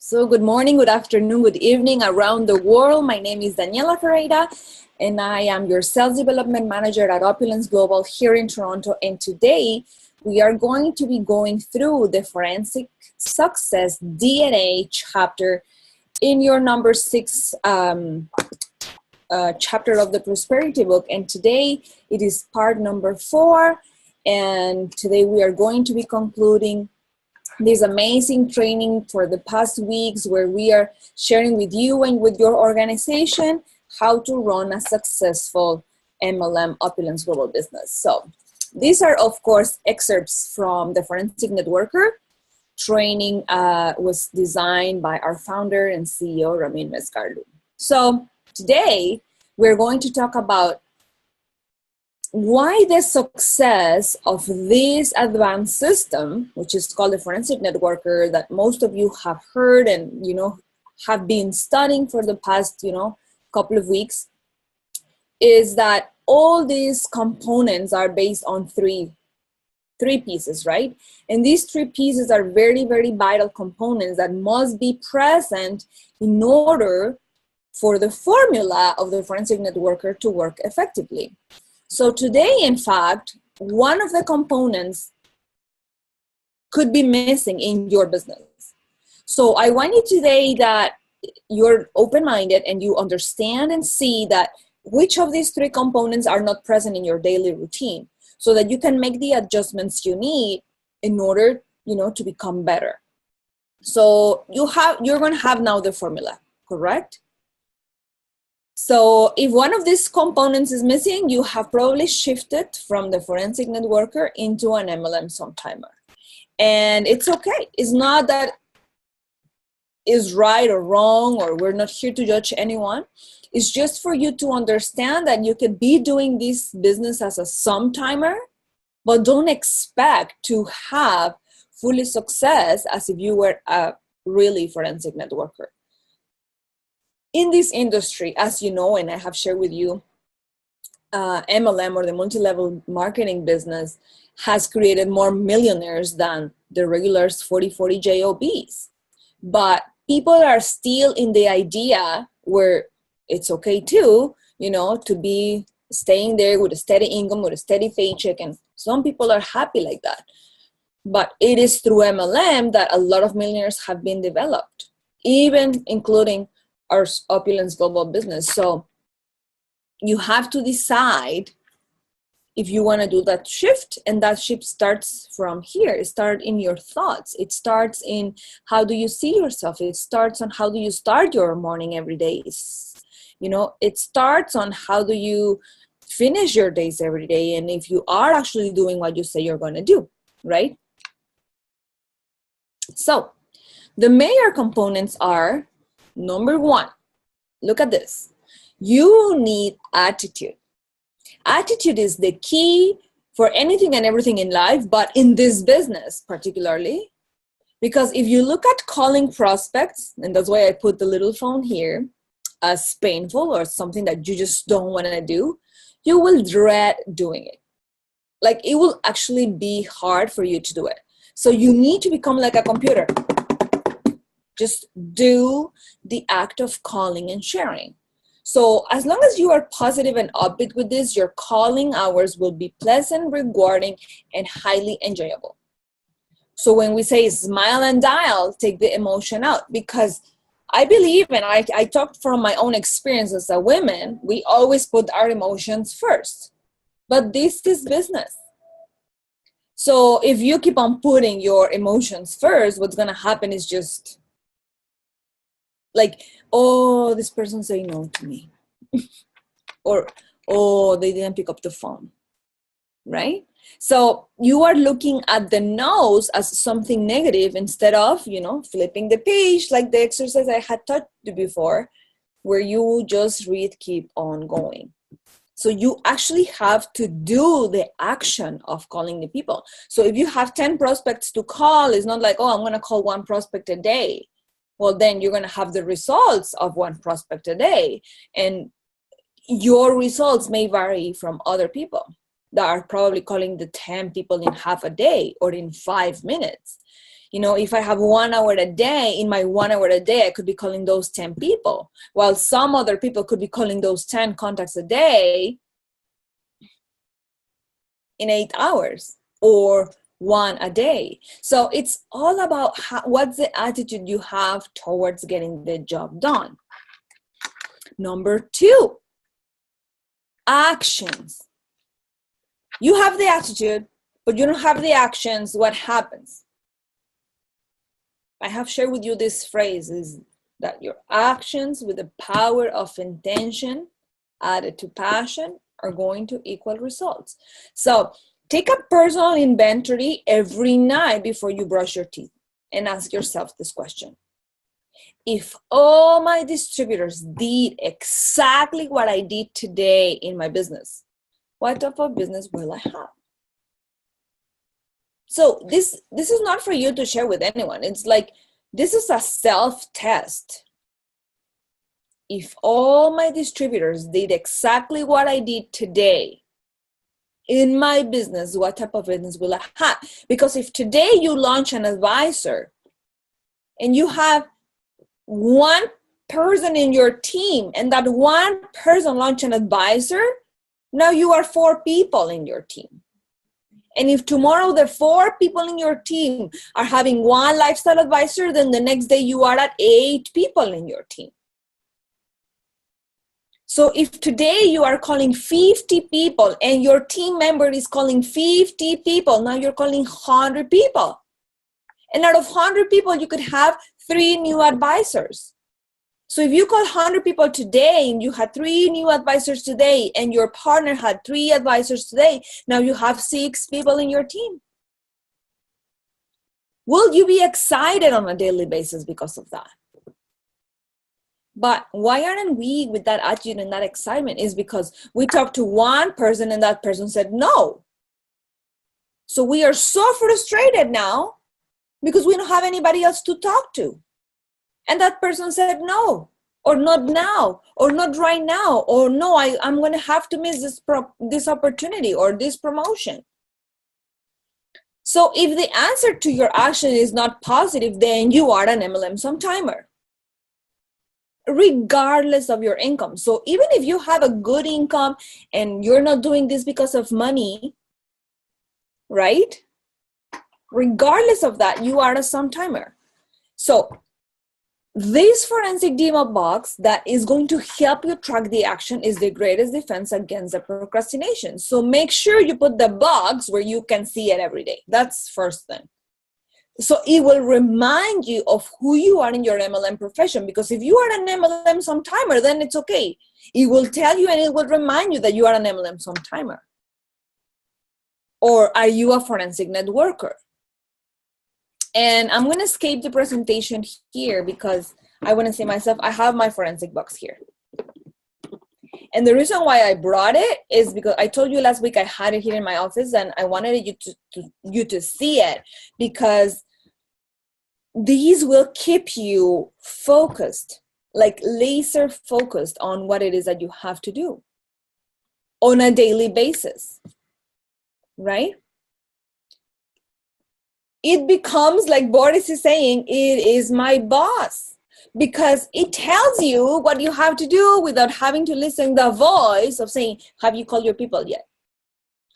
So good morning, good afternoon, good evening around the world. My name is Daniela Ferreira, and I am your Sales Development Manager at Opulence Global here in Toronto. And today we are going to be going through the Forensic Success DNA chapter in your number 6 chapter of the Prosperity book. And today it is part number 4. And today we are going to be concluding this amazing training for the past weeks where we are sharing with you and with your organization how to run a successful MLM Opulence Global business. So these are, of course, excerpts from the Forensic Networker. Training was designed by our founder and CEO, Ramin Mescarlu. So today we're going to talk about why the success of this advanced system, which is called the Forensic Networker, that most of you have heard and have been studying for the past couple of weeks, is that all these components are based on three pieces, right? And these 3 pieces are very, very vital components that must be present in order for the formula of the Forensic Networker to work effectively. So today, in fact, one of the components could be missing in your business. So I want you today that you're open-minded and you understand and see that which of these 3 components are not present in your daily routine so that you can make the adjustments you need in order, to become better. So you're going to have now the formula, correct? So if one of these components is missing, you have probably shifted from the Forensic Networker into an MLM Sometimer. And it's okay. It's not that is right or wrong, or we're not here to judge anyone. It's just for you to understand that you could be doing this business as a Sometimer, but don't expect to have fully success as if you were a really Forensic Networker. In this industry, as you know, and I have shared with you, MLM, or the multi-level marketing business, has created more millionaires than the regular 40/40 jobs. But people are still in the idea where it's okay to be staying there with a steady income, with a steady paycheck, and some people are happy like that. But it is through MLM that a lot of millionaires have been developed, even including our Opulence Global business. So you have to decide if you want to do that shift, and that shift starts from here. It starts in your thoughts. It starts in how do you see yourself. It starts on how do you start your morning every day. It starts on how do you finish your days every day, and if you are actually doing what you say you're going to do, right? So the major components are, number 1, look at this. You need attitude. Attitude is the key for anything and everything in life, but in this business particularly, because if you look at calling prospects, and that's why I put the little phone here, as painful or something that you just don't want to do, you will dread doing it. Like, it will actually be hard for you to do it. So you need to become like a computer. Just do the act of calling and sharing. So as long as you are positive and upbeat with this, your calling hours will be pleasant, rewarding, and highly enjoyable. So when we say smile and dial, take the emotion out, because I believe, and I talked from my own experience as a woman, we always put our emotions first. But this is business. So if you keep on putting your emotions first, what's going to happen is just like, oh, this person say no to me. Or, oh, they didn't pick up the phone, right? So you are looking at the no's as something negative instead of, flipping the page, like the exercise I had taught you before, where you just read, keep on going. So you actually have to do the action of calling the people. So if you have 10 prospects to call, it's not like, oh, I'm going to call 1 prospect a day. Well, then you're going to have the results of 1 prospect a day. And your results may vary from other people that are probably calling the 10 people in half a day or in 5 minutes. You know, if I have 1 hour a day, in my 1 hour a day, I could be calling those 10 people, while some other people could be calling those 10 contacts a day in 8 hours or 1 a day. So it's all about what's the attitude you have towards getting the job done. Number 2, actions. You have the attitude, but you don't have the actions. What happens? I have shared with you this phrase is that your actions with the power of intention added to passion are going to equal results. So take a personal inventory every night before you brush your teeth and ask yourself this question. If all my distributors did exactly what I did today in my business, what type of business will I have? So this is not for you to share with anyone. It's like, this is a self-test. If all my distributors did exactly what I did today in my business, what type of business will I have? Because if today you launch an advisor and you have one person in your team and that one person launch an advisor, now you are 4 people in your team. And if tomorrow the 4 people in your team are having one lifestyle advisor, then the next day you are at 8 people in your team. So if today you are calling 50 people and your team member is calling 50 people, now you're calling 100 people. And out of 100 people, you could have 3 new advisors. So if you call 100 people today and you had 3 new advisors today and your partner had 3 advisors today, now you have 6 people in your team. Will you be excited on a daily basis because of that? But why aren't we with that attitude and that excitement? Is because we talked to one person and that person said no. So we are so frustrated now because we don't have anybody else to talk to. And that person said no, or not now, or not right now, or no, I'm going to have to miss this opportunity or this promotion. So if the answer to your action is not positive, then you are an MLM sometimer, regardless of your income. So even if you have a good income and you're not doing this because of money, right? Regardless of that, you are a sometimer. So this forensic demo box that is going to help you track the action is the greatest defense against the procrastination. So make sure you put the box where you can see it every day. That's first thing. So it will remind you of who you are in your MLM profession, because if you are an MLM sometimer, then it's okay. It will tell you and it will remind you that you are an MLM sometimer. Or are you a forensic networker? And I'm going to escape the presentation here because I want to say myself, I have my forensic box here. And the reason why I brought it is because I told you last week I had it here in my office and I wanted you to see it, because these will keep you focused, like laser focused on what it is that you have to do on a daily basis, right? It becomes, like Boris is saying, it is my boss, because it tells you what you have to do without having to listen to the voice of saying, have you called your people yet?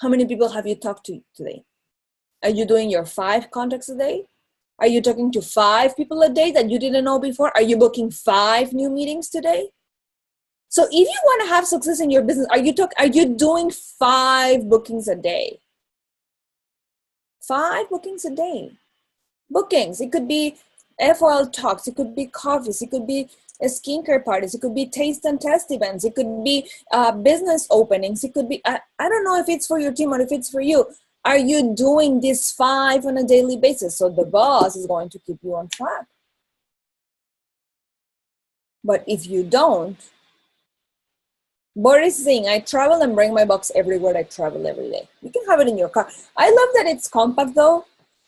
How many people have you talked to today? Are you doing your 5 contacts a day? Are you talking to 5 people a day that you didn't know before? Are you booking 5 new meetings today? So if you want to have success in your business, are you doing 5 bookings a day? 5 bookings a day. Bookings. It could be FOL talks. It could be coffees. It could be skincare parties. It could be taste and test events. It could be business openings. It could be, I don't know if it's for your team or if it's for you. Are you doing these 5 on a daily basis? So the boss is going to keep you on track. But if you don't, Boris is saying, I travel and bring my box everywhere I travel every day. You can have it in your car. I love that it's compact though.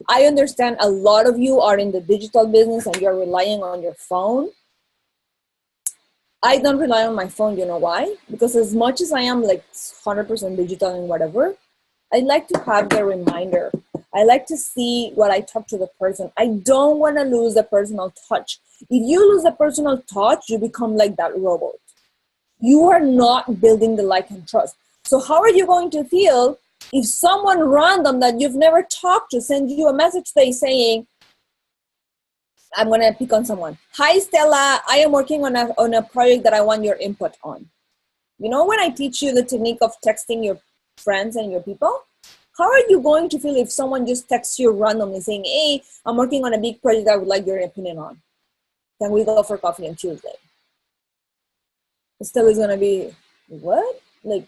I understand a lot of you are in the digital business and you're relying on your phone. I don't rely on my phone. You know why? Because as much as I am like 100% digital and whatever, I like to have the reminder I like to see what I talk to the person. I don't want to lose the personal touch. If you lose the personal touch, you become like that robot. You are not building the like and trust. So how are you going to feel if someone random that you've never talked to sends you a message today saying, I'm going to pick on someone. Hi, Stella. I am working on a project that I want your input on. You know, when I teach you the technique of texting your friends and your people, how are you going to feel if someone just texts you randomly saying, hey, I'm working on a big project I would like your opinion on. Can we go for coffee on Tuesday? Stella's going to be, what? Like,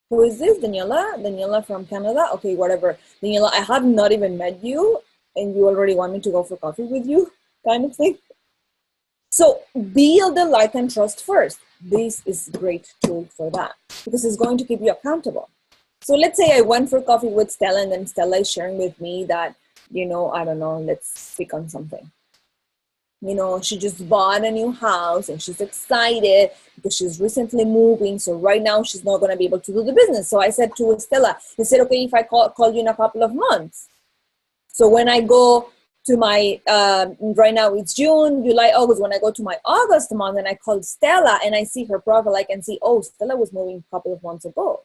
who is this? Daniela? Daniela from Canada? Okay, whatever. Daniela, I have not even met you and you already want me to go for coffee with you, kind of thing. So build the like and trust first. This is a great tool for that because it's going to keep you accountable. So let's say I went for coffee with Stella and then Stella is sharing with me that, you know, I don't know, let's speak on something. You know, she just bought a new house and she's excited because she's recently moving. So right now she's not going to be able to do the business. So I said to Stella, he said, okay, if I call you in a couple of months. So when I go to my, right now it's June, July, August, when I go to my August month and I call Stella and I see her profile, I can see, oh, Stella was moving a couple of months ago.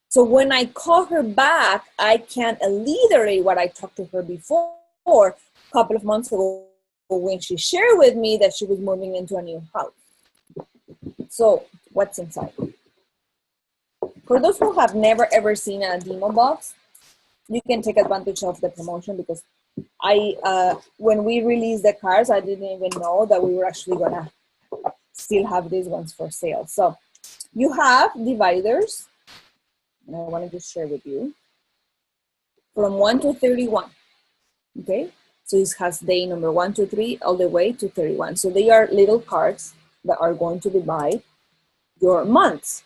So when I call her back, I can alliterate what I talked to her before a couple of months ago when she shared with me that she was moving into a new house. So what's inside? For those who have never ever seen a demo box, you can take advantage of the promotion because when we released the cars, I didn't even know that we were actually gonna still have these ones for sale. So you have dividers, and I want to just share with you, from 1 to 31, okay? So it has day number 1 to 3 all the way to 31. So they are little cards that are going to divide your months.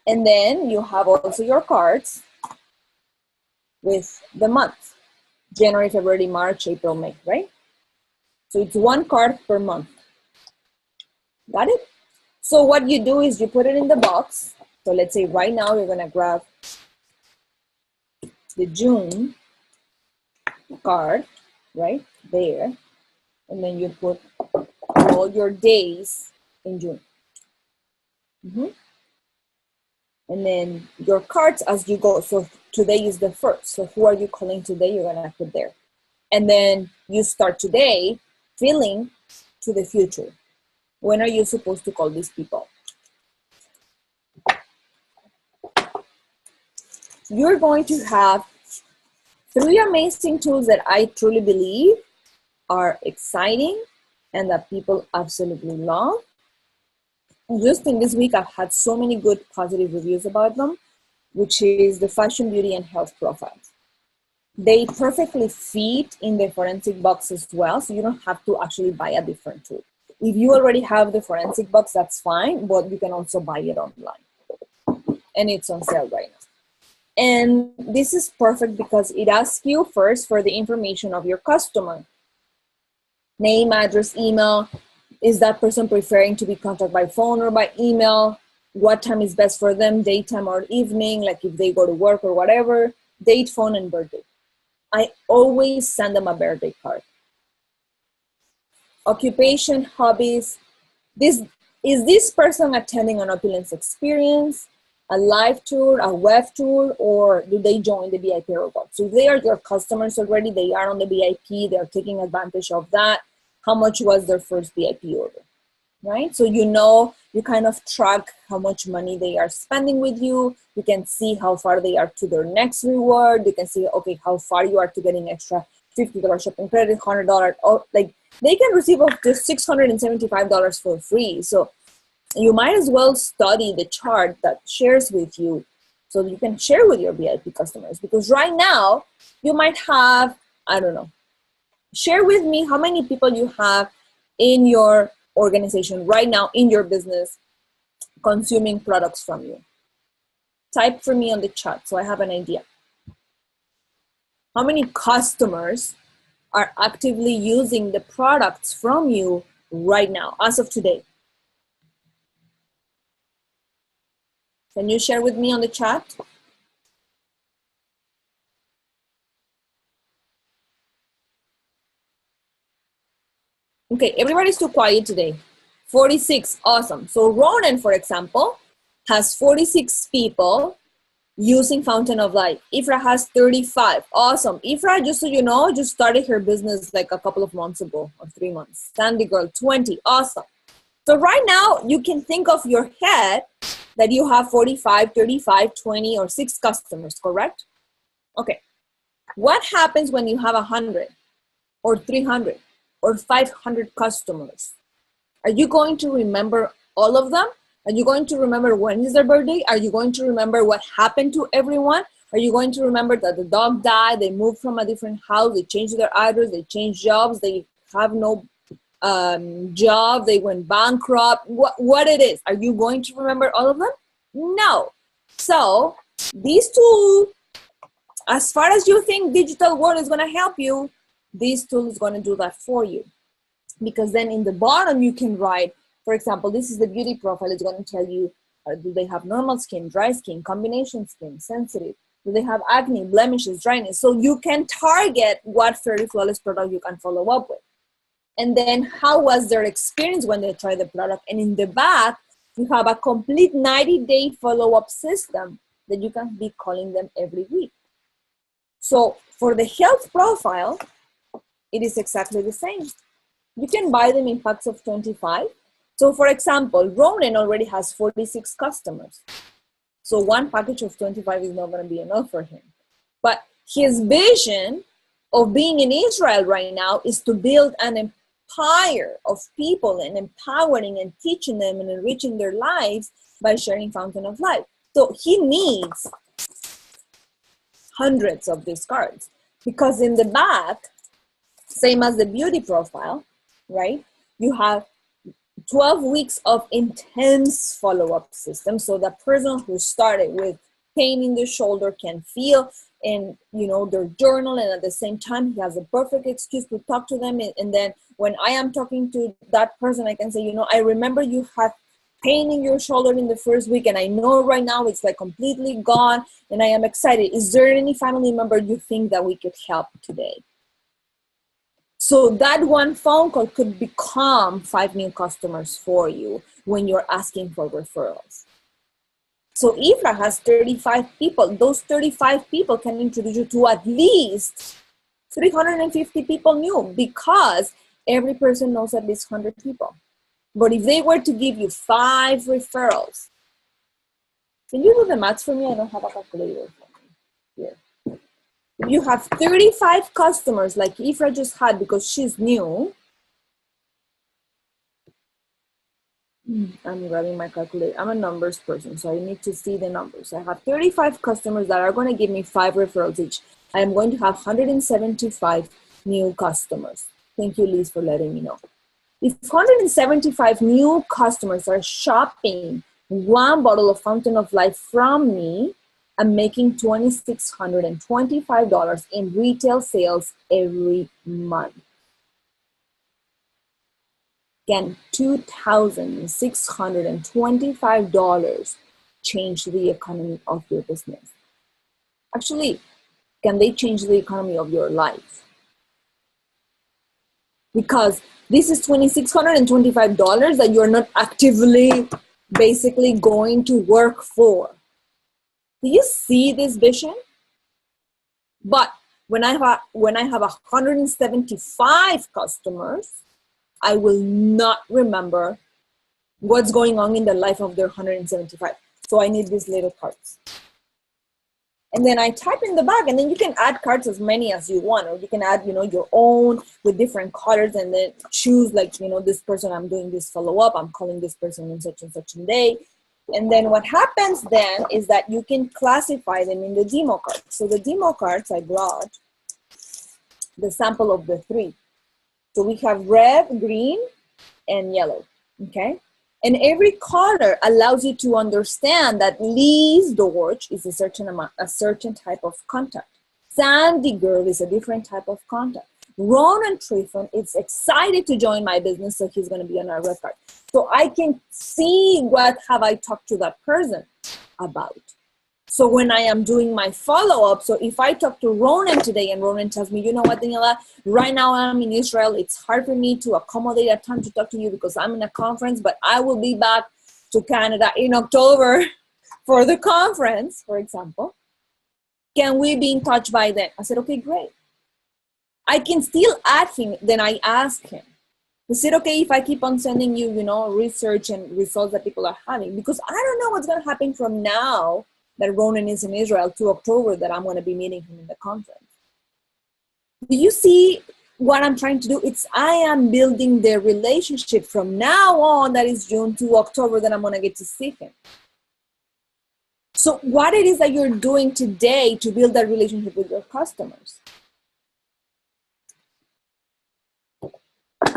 And then you have also your cards with the month, January, February, March, April, May, right? So it's one card per month. Got it? So what you do is you put it in the box. So let's say right now you're gonna grab the June card right there, and then you put all your days in June. And then your cards as you go. So today is the 1st. So who are you calling today? You're gonna put there. And then you start today feeling to the future. When are you supposed to call these people? You're going to have 3 amazing tools that I truly believe are exciting and that people absolutely love. Just in this week, I've had so many good positive reviews about them, which is the fashion, beauty, and health profiles. They perfectly fit in the forensic box as well, so you don't have to actually buy a different tool. If you already have the forensic box, that's fine, but you can also buy it online. And it's on sale right now. And this is perfect because it asks you first for the information of your customer. Name, address, email. Is that person preferring to be contacted by phone or by email? What time is best for them, daytime or evening, like if they go to work or whatever. Date, phone, and birthday. I always send them a birthday card. Occupation, hobbies. Is this person attending an Opulence experience, a live tour, a web tour, or do they join the VIP robot? So if they are your customers already, they are on the VIP, they're taking advantage of that. How much was their first VIP order, right? So you kind of track how much money they are spending with you. You can see how far they are to their next reward. You can see, okay, how far you are to getting extra $50 shopping credit, $100. Oh, like they can receive up to $675 for free. So you might as well study the chart that shares with you so that you can share with your VIP customers. Because right now you might have, I don't know, share with me how many people you have in your organization right now in your business consuming products from you. Type for me on the chat so I have an idea. How many customers are actively using the products from you right now, as of today? Can you share with me on the chat? Okay, everybody's too quiet today. 46, awesome. So Ronan, for example, has 46 people using Fountain of Light. Ifra has 35. Awesome. Ifra, just so you know, just started her business like a couple of months ago or 3 months. Sandy Girl, 20. Awesome. So right now, you can think of your head that you have 45, 35, 20, or 6 customers, correct? Okay. What happens when you have 100 or 300 or 500 customers? Are you going to remember all of them? Are you going to remember when is their birthday? Are you going to remember what happened to everyone? Are you going to remember that the dog died, they moved from a different house, they changed their address, they changed jobs, they have no job, they went bankrupt, what it is? Are you going to remember all of them? No. So these tools, as far as you think digital world is going to help you, this tool is going to do that for you. Because then in the bottom you can write, for example, this is the beauty profile. It's going to tell you, do they have normal skin, dry skin, combination skin, sensitive? Do they have acne, blemishes, dryness? So you can target what 30 flawless product you can follow up with. And then how was their experience when they tried the product? And in the back, you have a complete 90-day follow-up system that you can be calling them every week. So for the health profile, it is exactly the same. You can buy them in packs of 25. So for example, Ronan already has 46 customers. So one package of 25 is not going to be enough for him. But his vision of being in Israel right now is to build an empire of people and empowering and teaching them and enriching their lives by sharing Fountain of Life. So he needs hundreds of these cards because in the back, same as the beauty profile, right? You have 12 weeks of intense follow-up system. So the person who started with pain in the shoulder can feel in, their journal, and at the same time, he has a perfect excuse to talk to them. And then when I am talking to that person, I can say, I remember you had pain in your shoulder in the first week, and I know right now it's like completely gone, and I am excited. Is there any family member you think that we could help today? So that one phone call could become 5 new customers for you when you're asking for referrals. So Ifra has 35 people. Those 35 people can introduce you to at least 350 people new because every person knows at least 100 people. But if they were to give you 5 referrals, can you do the maths for me? I don't have a calculator for me here. If you have 35 customers like Ifra just had because she's new, I'm grabbing my calculator. I'm a numbers person, so I need to see the numbers. I have 35 customers that are going to give me 5 referrals each. I am going to have 175 new customers. Thank you, Liz, for letting me know. If 175 new customers are shopping 1 bottle of Fountain of Life from me, I'm making $2,625 in retail sales every month. Again, $2,625 change the economy of your business. Actually, can they change the economy of your life? Because this is $2,625 that you're not actively, basically going to work for. Do you see this vision? But when I have 175 customers, I will not remember what's going on in the life of their 175. So I need these little cards. And then I type in the back, and then you can add cards as many as you want, or you can add, your own with different colors, and then choose like, this person, I'm doing this follow-up, I'm calling this person in such and such a day. And then what happens then is that you can classify them in the demo cards. So the demo cards, I brought the sample of the 3. So we have red, green, and yellow, okay? And every color allows you to understand that Liz Dorch is a certain type of contact. Sandy Girl is a different type of contact. Ronan Triffon is excited to join my business, so he's going to be on our red card. So I can see what have I talked to that person about. So when I am doing my follow-up, so if I talk to Ronan today and Ronan tells me, you know what, Daniela, right now I'm in Israel. It's hard for me to accommodate a time to talk to you because I'm in a conference, but I will be back to Canada in October for the conference, for example. Can we be in touch by then? I said, okay, great. I can still add him. Then I ask him, is it okay if I keep on sending you, research and results that people are having? Because I don't know what's going to happen from now that Ronan is in Israel to October that I'm going to be meeting him in the conference. Do you see what I'm trying to do? I am building the relationship from now on, that is June to October, that I'm going to get to see him. So what it is that you're doing today to build that relationship with your customers?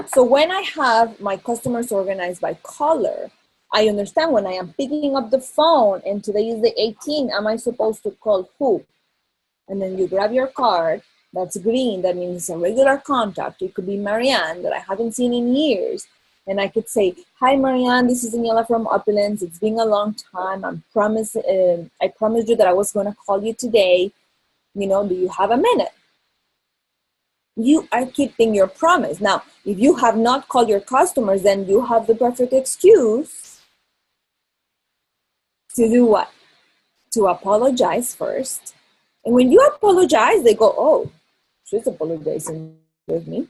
So when I have my customers organized by color, I understand when I am picking up the phone and today is the 18th, am I supposed to call who? And then you grab your card, that's green, that means a regular contact. It could be Marianne that I haven't seen in years. And I could say, hi Marianne, this is Daniela from Opulence. It's been a long time. I promised you that I was gonna call you today. Do you have a minute? You are keeping your promise. Now, if you have not called your customers, then you have the perfect excuse to do what? To apologize first. And when you apologize, they go, oh, she's apologizing with me.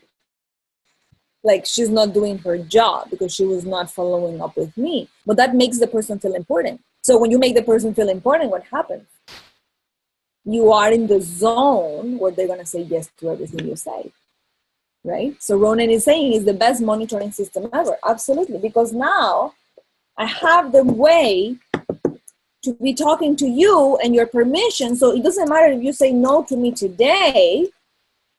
Like she's not doing her job because she was not following up with me. But that makes the person feel important. So when you make the person feel important, what happens? You are in the zone where they're going to say yes to everything you say, right? So Ronan is saying it's the best monitoring system ever. Absolutely. Because now I have the way to be talking to you and your permission. So it doesn't matter if you say no to me today.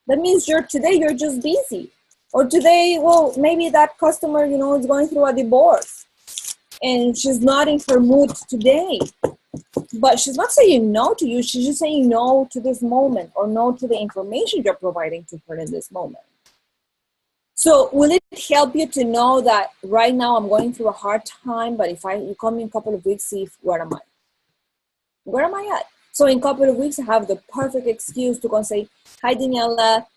That means you're just busy. Or today, well, maybe that customer, is going through a divorce and she's not in her mood today. But she's not saying no to you. She's just saying no to this moment or no to the information you're providing to her in this moment. So will it help you to know that right now I'm going through a hard time, but if you call me in a couple of weeks, see where am I? Where am I at? So in a couple of weeks, I have the perfect excuse to go and say, hi, Daniela.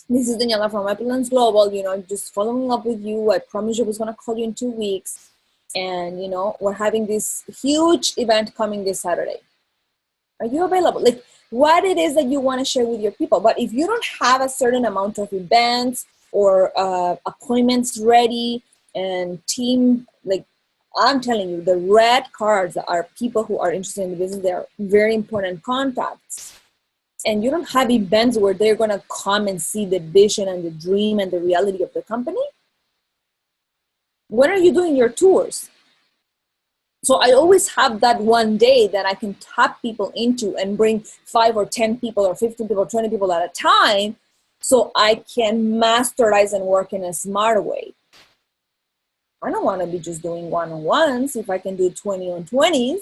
This is Daniela from Opulence Global. Just following up with you. I promised you I was going to call you in 2 weeks. And, we're having this huge event coming this Saturday. Are you available? Like what it is that you want to share with your people. But if you don't have a certain amount of events or appointments ready and team, like I'm telling you, the red cards are people who are interested in the business. They are very important contacts. And you don't have events where they're going to come and see the vision and the dream and the reality of the company. When are you doing your tours? So I always have that one day that I can tap people into and bring 5 or 10 people or 15 people, 20 people at a time so I can masterize and work in a smart way. I don't want to be just doing one-on-ones if I can do 20 on 20s.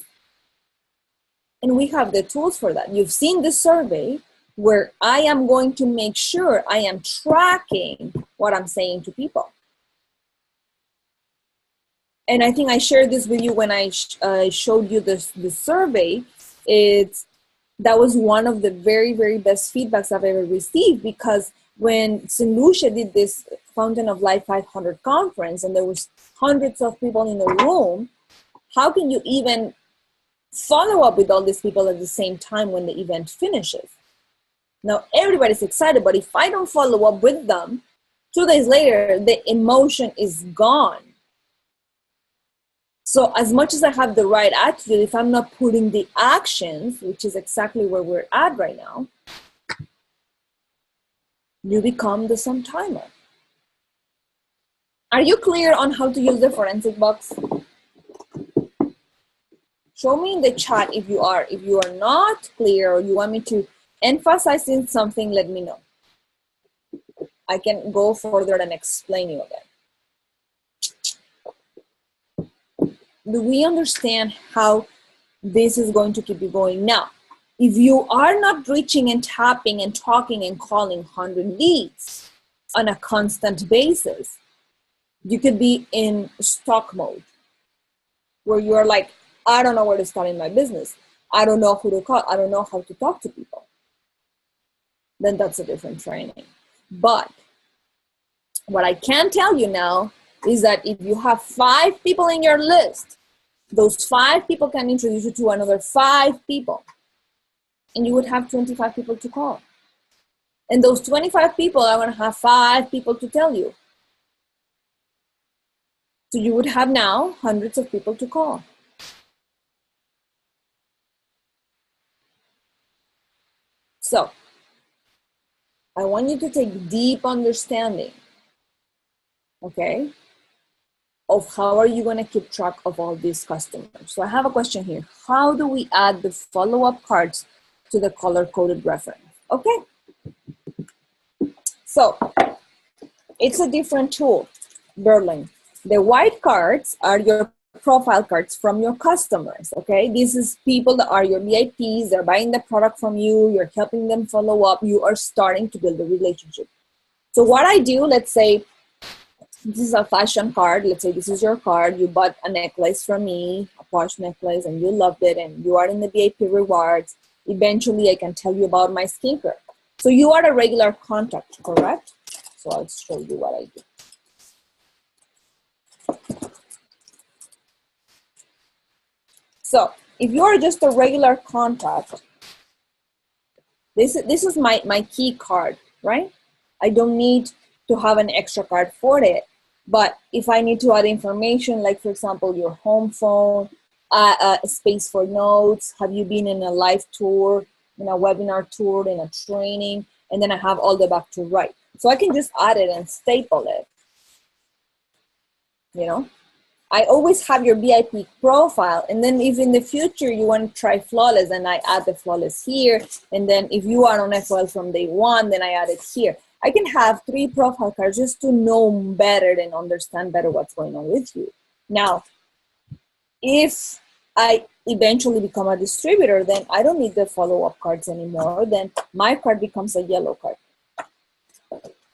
And we have the tools for that. You've seen the survey where I am going to make sure I am tracking what I'm saying to people. And I think I shared this with you when I showed you the survey. That was one of the very, very best feedbacks I've ever received, because when St. Lucia did this Fountain of Life 500 conference and there was hundreds of people in the room, how can you even follow up with all these people at the same time when the event finishes? Now, everybody's excited, but if I don't follow up with them, 2 days later, the emotion is gone. So as much as I have the right attitude, if I'm not putting the actions, which is exactly where we're at right now, you become the sometime. Are you clear on how to use the forensic box? Show me in the chat if you are. If you are not clear or you want me to emphasize in something, let me know. I can go further and explain you again. Do we understand how this is going to keep you going? Now, if you are not reaching and tapping and talking and calling 100 leads on a constant basis, you could be in stock mode where you are like, I don't know where to start in my business. I don't know who to call. I don't know how to talk to people. Then that's a different training. But what I can tell you now is that if you have 5 people in your list, those 5 people can introduce you to another 5 people, and you would have 25 people to call. And those 25 people are going to have 5 people to tell you. So you would have now hundreds of people to call. So I want you to take deep understanding, okay, of how are you going to keep track of all these customers. So I have a question here. How do we add the follow-up cards to the color-coded reference? Okay. So it's a different tool, Berlin. The white cards are your profile cards from your customers, okay? This is people that are your VIPs, they're buying the product from you, you're helping them follow up, you are starting to build a relationship. So what I do, let's say, this is a fashion card, let's say this is your card, you bought a necklace from me, a posh necklace, and you loved it, and you are in the VIP rewards. Eventually, I can tell you about my skincare. So you are a regular contact, correct? So I'll show you what I do. So if you are just a regular contact, this is my key card, right? I don't need to have an extra card for it. But if I need to add information, like for example, your home phone, a space for notes, have you been in a live tour, in a webinar tour, in a training, and then I have all the back to right. So I can just add it and staple it, you know? I always have your VIP profile, and then if in the future you want to try Flawless, then I add the Flawless here, and then if you are on FOL from day one, then I add it here. I can have 3 profile cards just to know better and understand better what's going on with you. Now, if I eventually become a distributor, then I don't need the follow-up cards anymore. Then my card becomes a yellow card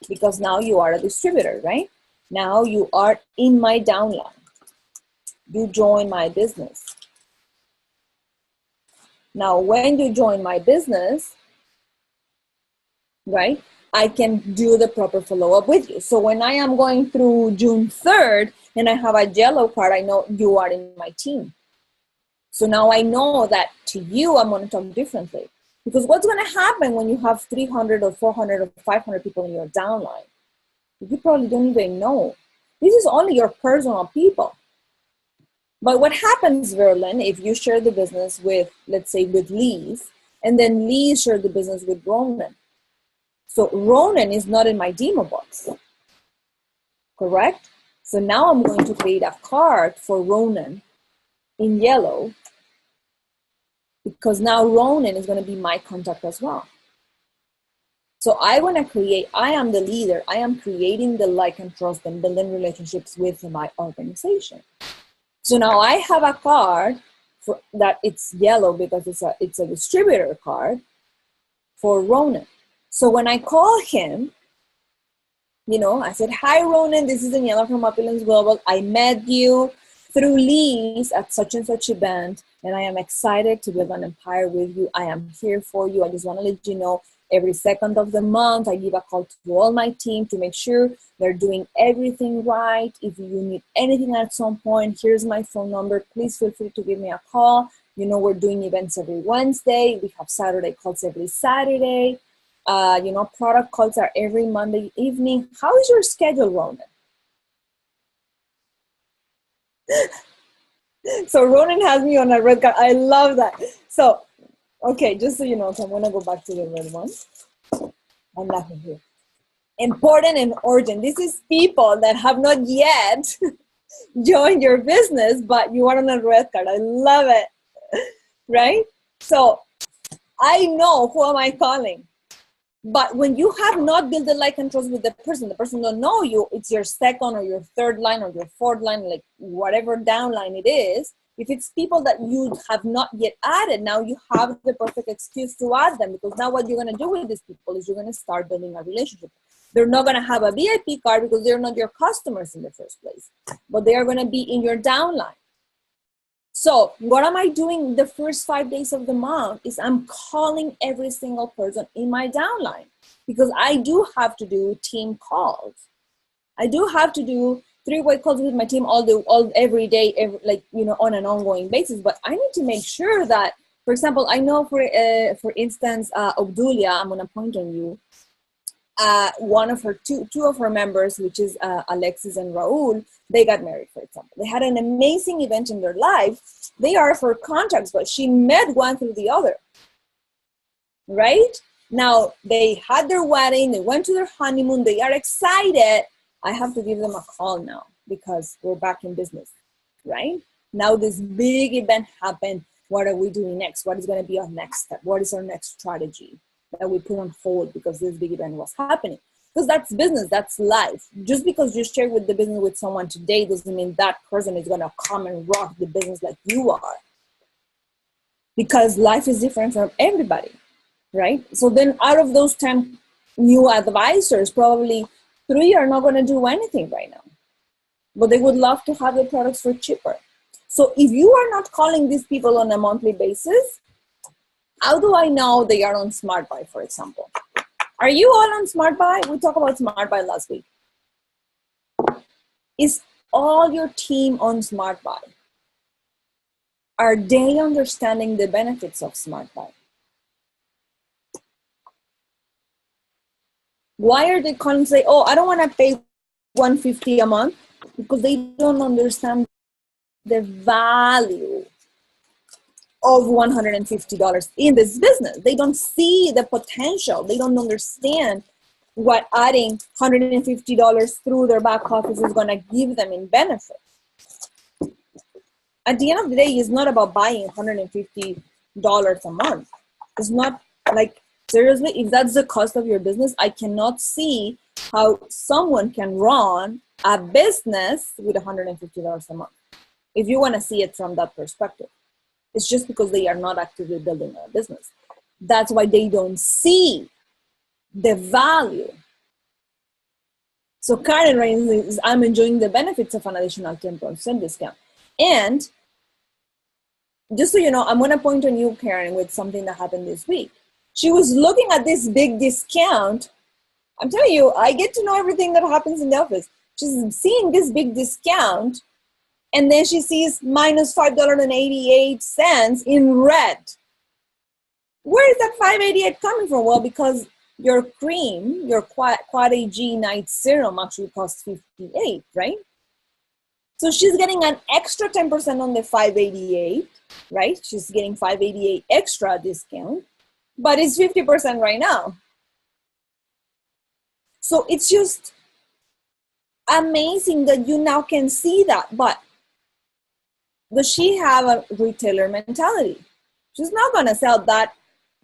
because now you are a distributor, right? Now you are in my downline. You join my business. Now, when you join my business, right, I can do the proper follow-up with you. So when I am going through June 3rd and I have a yellow card, I know you are in my team. So now I know that to you, I'm going to talk differently. Because what's going to happen when you have 300 or 400 or 500 people in your downline? You probably don't even know. This is only your personal people. But what happens, Verlin, if you share the business with, let's say, with Lise, and then Lise share the business with Ronan? So Ronan is not in my demo box, correct? So now I'm going to create a card for Ronan in yellow because now Ronan is going to be my contact as well. So I want to create, I am the leader. I am creating the like and trust and building relationships with my organization. So now I have a card for, that it's yellow because it's a distributor card for Ronan. So when I call him, you know, I said, hi, Ronan, this is Daniela from Opulence Global. I met you through Lise at such and such event, and I am excited to build an empire with you. I am here for you. I just want to let you know every second of the month, I give a call to all my team to make sure they're doing everything right. If you need anything at some point, here's my phone number. Please feel free to give me a call. You know, we're doing events every Wednesday. We have Saturday calls every Saturday. You know, product calls are every Monday evening. How is your schedule, Ronan? So Ronan has me on a red card. I love that. So, okay, just so you know, so I'm gonna go back to the red one. I'm laughing here. Important and urgent. This is people that have not yet joined your business, but you are on a red card. I love it, right? So I know who am I calling. But when you have not built the like and trust with the person don't know you, it's your second or your third line or your fourth line, like whatever downline it is. If it's people that you have not yet added, now you have the perfect excuse to add them, because now what you're going to do with these people is you're going to start building a relationship. They're not going to have a VIP card because they're not your customers in the first place, but they are going to be in your downline. So what am I doing the first 5 days of the month is I'm calling every single person in my downline, because I do have to do team calls. I do have to do three-way calls with my team every day, on an ongoing basis. But I need to make sure that, for example, I know for instance, Obdulia, I'm gonna point on you. One of her two of her members, which is Alexis and Raul, they got married, for example. They had an amazing event in their life. They are for contacts, but she met one through the other, right? Now, they had their wedding, they went to their honeymoon, they are excited. I have to give them a call now because we're back in business, right? Now this big event happened. What are we doing next? What is going to be our next step? What is our next strategy that we put on hold because this big event was happening? Because that's business, that's life. Just because you share with the business with someone today doesn't mean that person is going to come and rock the business like you are. Because life is different from everybody, right? So then out of those 10 new advisors, probably 3 are not going to do anything right now, but they would love to have the products for cheaper. So if you are not calling these people on a monthly basis, how do I know they are on Smart Buy, for example? Are you all on Smart Buy? We talked about Smart Buy last week. Is all your team on Smart Buy? Are they understanding the benefits of Smart Buy? Why are they calling and say, oh, I don't want to pay $150 a month? Because they don't understand the value of $150 in this business. They don't see the potential. They don't understand what adding $150 through their back office is going to give them in benefit. At the end of the day, it's not about buying $150 a month. It's not like, seriously, if that's the cost of your business, I cannot see how someone can run a business with $150 a month. If you want to see it from that perspective, it's just because they are not actively building a business. That's why they don't see the value. So Karen right is, I'm enjoying the benefits of an additional 10% discount. And just so you know, I'm going to point on you, Karen, with something that happened this week. She was looking at this big discount. I'm telling you, I get to know everything that happens in the office. She's seeing this big discount, and then she sees minus $5.88 in red. Where is that $5.88 coming from? Well, because your cream, your Quad AG Night Serum actually costs $58, right? So she's getting an extra 10% on the $5.88, right? She's getting $5.88 extra discount, but it's 50% right now. So it's just amazing that you now can see that. But does she have a retailer mentality? She's not going to sell that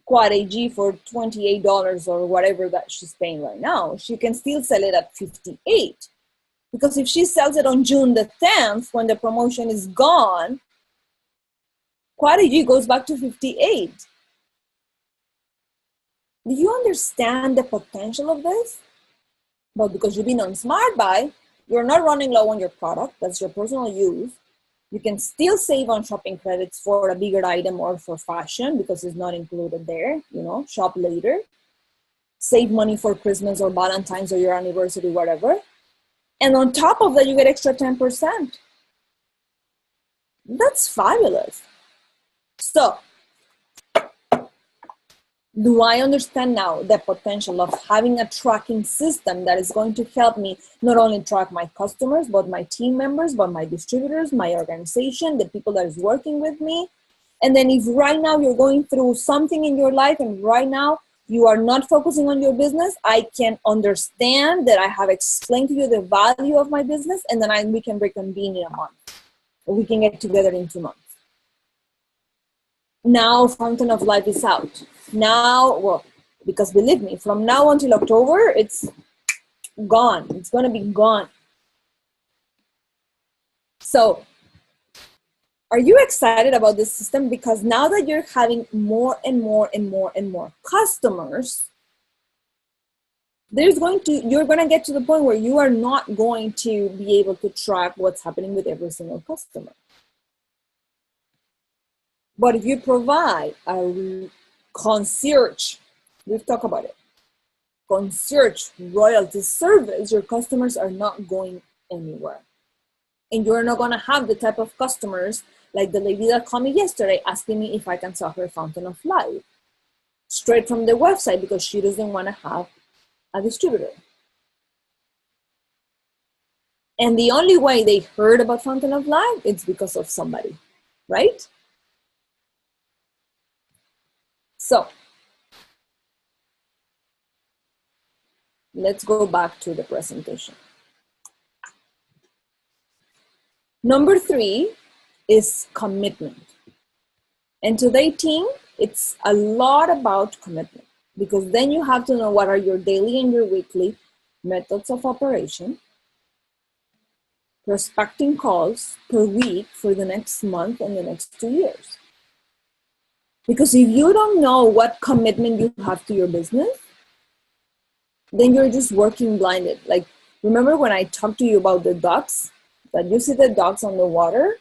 Quad AG for $28 or whatever that she's paying right now. She can still sell it at $58. Because if she sells it on June the 10th, when the promotion is gone, Quad AG goes back to $58. Do you understand the potential of this? Well, because you've been on Smart Buy, you're not running low on your product. That's your personal use. You can still save on shopping credits for a bigger item or for fashion because it's not included there. You know, shop later. Save money for Christmas or Valentine's or your anniversary, whatever. And on top of that, you get extra 10%. That's fabulous. So, do I understand now the potential of having a tracking system that is going to help me not only track my customers, but my team members, but my distributors, my organization, the people that is working with me? And then if right now you're going through something in your life and right now you are not focusing on your business, I can understand that I have explained to you the value of my business, and then we can reconvene in a month. Or we can get together in 2 months. Now Fountain of Life is out. Now, well, because believe me, from now until October, it's gone. It's going to be gone. So, are you excited about this system? Because now that you're having more and more and more and more customers, you're going to get to the point where you are not going to be able to track what's happening with every single customer. But if you provide a concierge, we've talked about it, concierge royalty service, your customers are not going anywhere. And you're not going to have the type of customers like the lady that called me yesterday asking me if I can sell her fountain of life straight from the website because she doesn't want to have a distributor. And the only way they heard about fountain of life is because of somebody, right? So let's go back to the presentation. Number 3 is commitment. And today, team, it's a lot about commitment because then you have to know what are your daily and your weekly methods of operation, prospecting calls per week for the next month and the next 2 years. Because if you don't know what commitment you have to your business, then you're just working blinded. Like, remember when I talked to you about the ducks? That you see the ducks on the water?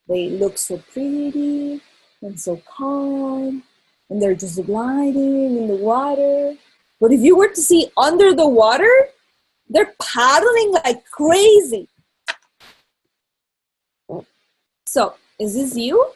They look so pretty and so calm, and they're just gliding in the water. But if you were to see under the water, they're paddling like crazy. So, is this you?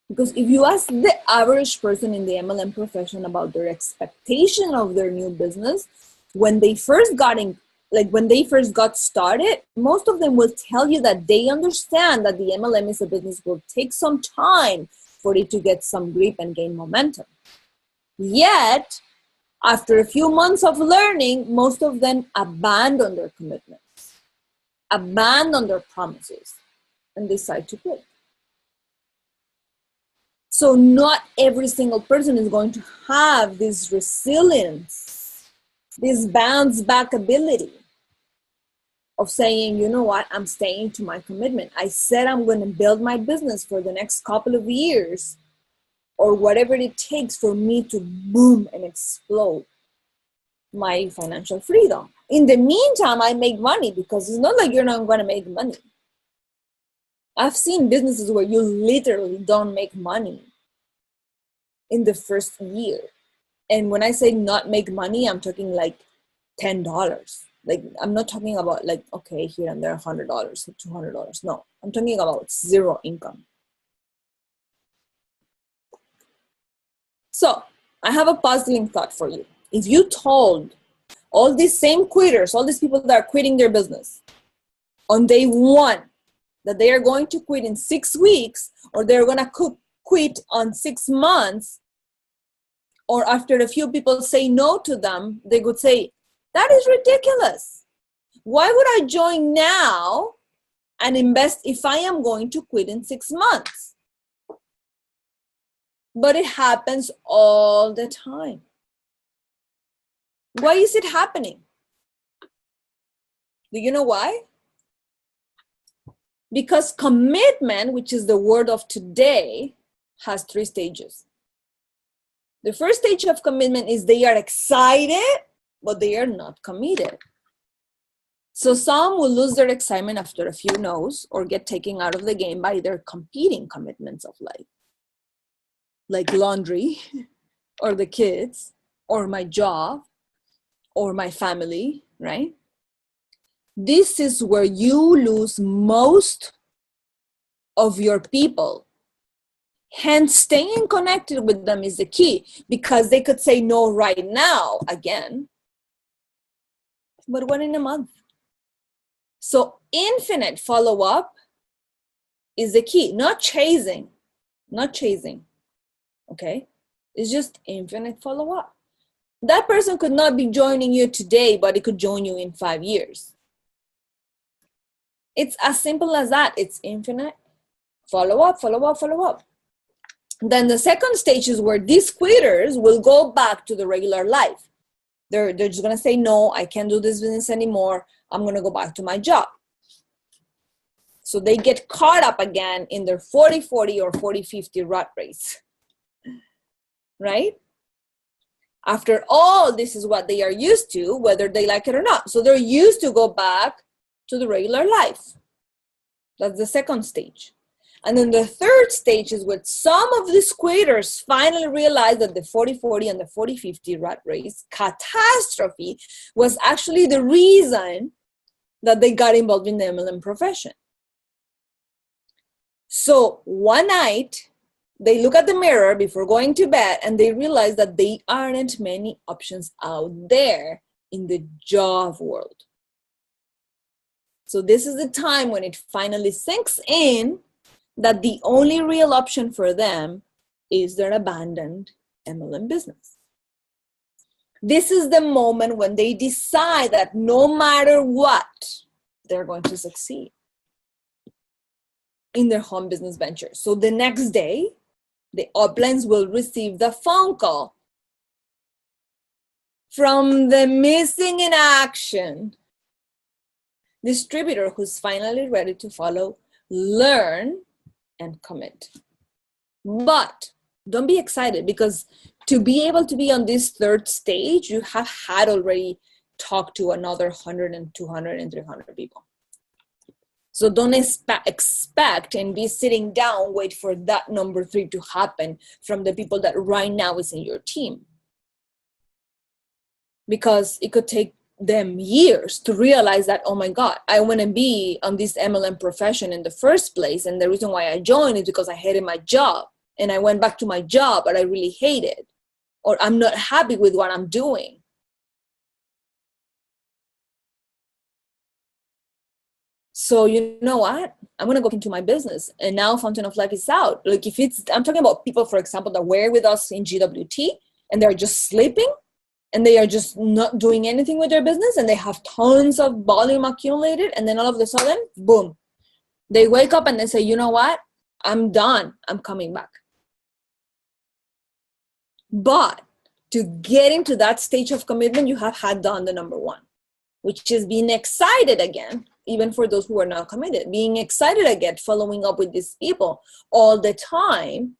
Because if you ask the average person in the MLM profession about their expectation of their new business, when they first got started, most of them will tell you that they understand that the MLM is a business will take some time for it to get some grip and gain momentum. Yet, after a few months of learning, most of them abandon their commitments, abandon their promises, and decide to quit. So not every single person is going to have this resilience, this bounce back ability of saying, you know what, I'm staying to my commitment. I said I'm going to build my business for the next couple of years or whatever it takes for me to boom and explode my financial freedom. In the meantime, I make money because it's not like you're not going to make money. I've seen businesses where you literally don't make money in the first year. And when I say not make money, I'm talking like $10. Like, I'm not talking about like, okay, here and there, $100, $200. No, I'm talking about zero income. So I have a puzzling thought for you. If you told all these same quitters, all these people that are quitting their business on day 1, that they are going to quit in 6 weeks, or they're going to quit on 6 months, or after a few people say no to them, they would say, that is ridiculous. Why would I join now and invest if I am going to quit in 6 months? But it happens all the time. Why is it happening? Do you know why? Because commitment, which is the word of today, has 3 stages. The first stage of commitment is they are excited, but they are not committed. So some will lose their excitement after a few no's or get taken out of the game by their competing commitments of life, like laundry, or the kids, or my job, or my family, right? This is where you lose most of your people. Hence, staying connected with them is the key, because they could say no right now again, but when in a month. So infinite follow-up is the key, not chasing, okay? It's just infinite follow-up. That person could not be joining you today, but it could join you in 5 years. It's as simple as that. It's infinite follow-up, follow-up, follow-up. Then the second stage is where these quitters will go back to the regular life. They're just going to say, no, I can't do this business anymore. I'm going to go back to my job. So they get caught up again in their 40-40 or 40-50 rat race, right? After all, this is what they are used to, whether they like it or not. So they're used to go back to the regular life. That's the second stage. And then the third stage is when some of these quitters finally realized that the 40-40 and the 40-50 rat race catastrophe was actually the reason that they got involved in the MLM profession. So one night, they look at the mirror before going to bed and they realize that there aren't many options out there in the job world. So this is the time when it finally sinks in that the only real option for them is their abandoned MLM business. This is the moment when they decide that no matter what, they're going to succeed in their home business venture. So the next day, the Opulence will receive the phone call from the missing in action distributor who's finally ready to follow, learn, and commit. But don't be excited, because to be able to be on this third stage, you have had already talked to another 100 and 200 and 300 people. So don't expect and be sitting down, wait for that number 3 to happen from the people that right now is in your team. Because it could take them years to realize that, oh my God, I want to be on this MLM profession in the first place. And the reason why I joined is because I hated my job. And I went back to my job, but I really hate it. Or I'm not happy with what I'm doing. So you know what? I'm going to go into my business. And now Fountain of Life is out. Like if it's, I'm talking about people, for example, that were with us in GWT and they're just sleeping and they are just not doing anything with their business and they have tons of volume accumulated. And then all of a sudden, boom, they wake up and they say, you know what? I'm done. I'm coming back. But to get into that stage of commitment, you have had done the number 1, which is being excited again, even for those who are not committed, being excited again, following up with these people all the time.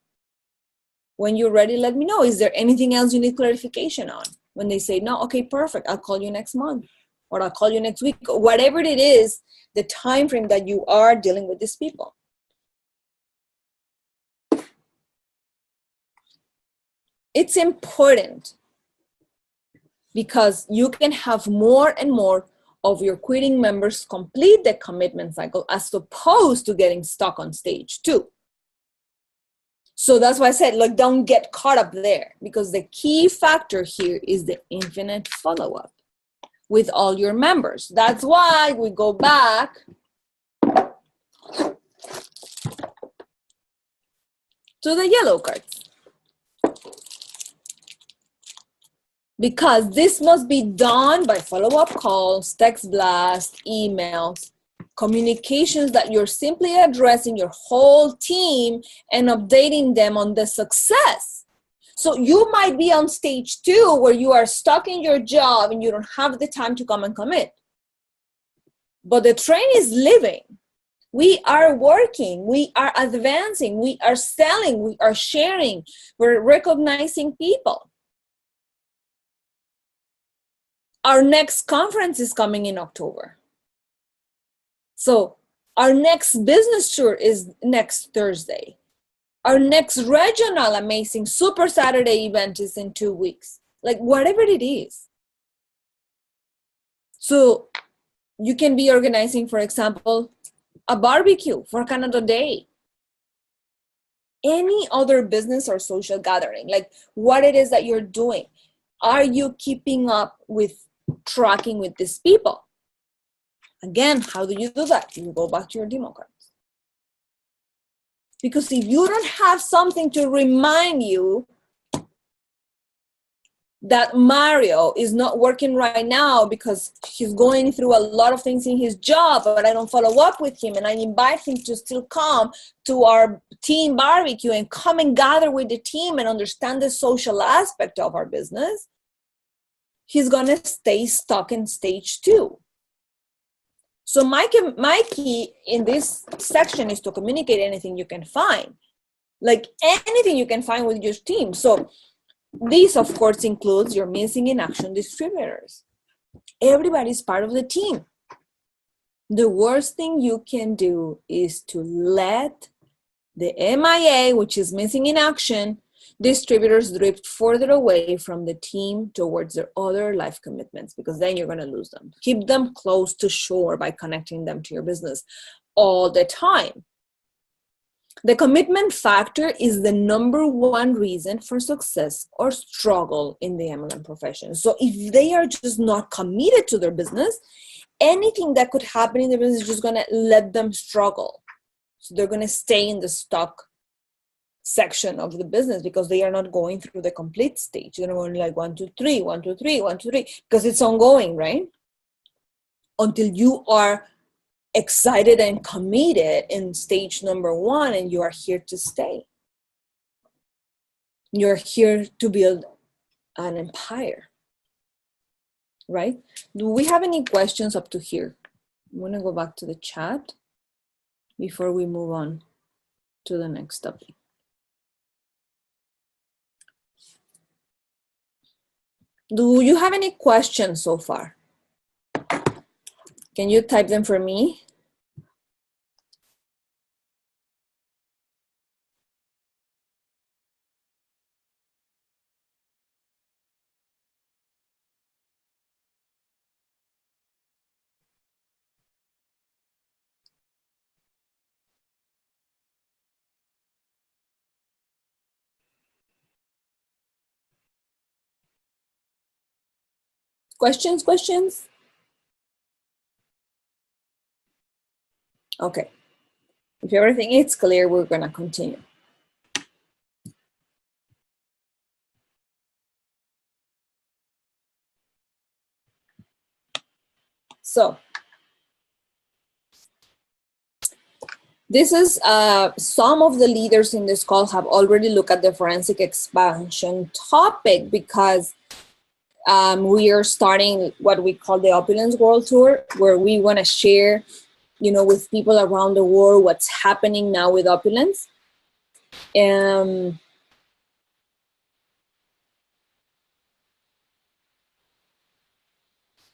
When you're ready, let me know. Is there anything else you need clarification on? When they say, no, okay, perfect. I'll call you next month or I'll call you next week, whatever it is, the time frame that you are dealing with these people. It's important because you can have more and more of your quitting members complete the commitment cycle as opposed to getting stuck on stage 2. So that's why I said, look, don't get caught up there, because the key factor here is the infinite follow-up with all your members. That's why we go back to the yellow cards. Because this must be done by follow-up calls, text blasts, emails, communications that you're simply addressing your whole team and updating them on the success. So you might be on stage 2 where you are stuck in your job and you don't have the time to come and commit. But the train is living. We are working, we are advancing, we are selling, we are sharing, we're recognizing people. Our next conference is coming in October. So our next business tour is next Thursday. Our next regional amazing Super Saturday event is in 2 weeks. Like whatever it is. So you can be organizing, for example, a barbecue for Canada Day. Any other business or social gathering, like what it is that you're doing. Are you keeping up with tracking with these people? Again, how do you do that? You go back to your demo cards. Because if you don't have something to remind you that Mario is not working right now because he's going through a lot of things in his job, but I don't follow up with him and I invite him to still come to our team barbecue and come and gather with the team and understand the social aspect of our business, he's going to stay stuck in stage 2. So my key in this section is to communicate anything you can find, like anything you can find with your team. So this, of course, includes your missing in action distributors. Everybody's part of the team. The worst thing you can do is to let The MIA, which is missing in action, distributors drift further away from the team towards their other life commitments, because then you're going to lose them. Keep them close to shore by connecting them to your business all the time. The commitment factor is the number one reason for success or struggle in the MLM profession. So if they are just not committed to their business, anything that could happen in the business is just going to let them struggle. So they're going to stay in the stuck section of the business because they are not going through the complete stage. They're going like 1, 2, 3, 1, 2, 3, 1, 2, 3, because it's ongoing, right? Until you are excited and committed in stage number 1 and you are here to stay. You're here to build an empire, right? Do we have any questions up to here? I'm going to go back to the chat before we move on to the next topic. Do you have any questions so far? Can you type them for me? Questions? Okay. If everything is clear, we're going to continue. So, this is some of the leaders in this call have already looked at the forensic expansion topic because we are starting what we call the Opulence World Tour, where we want to share, with people around the world what's happening now with Opulence.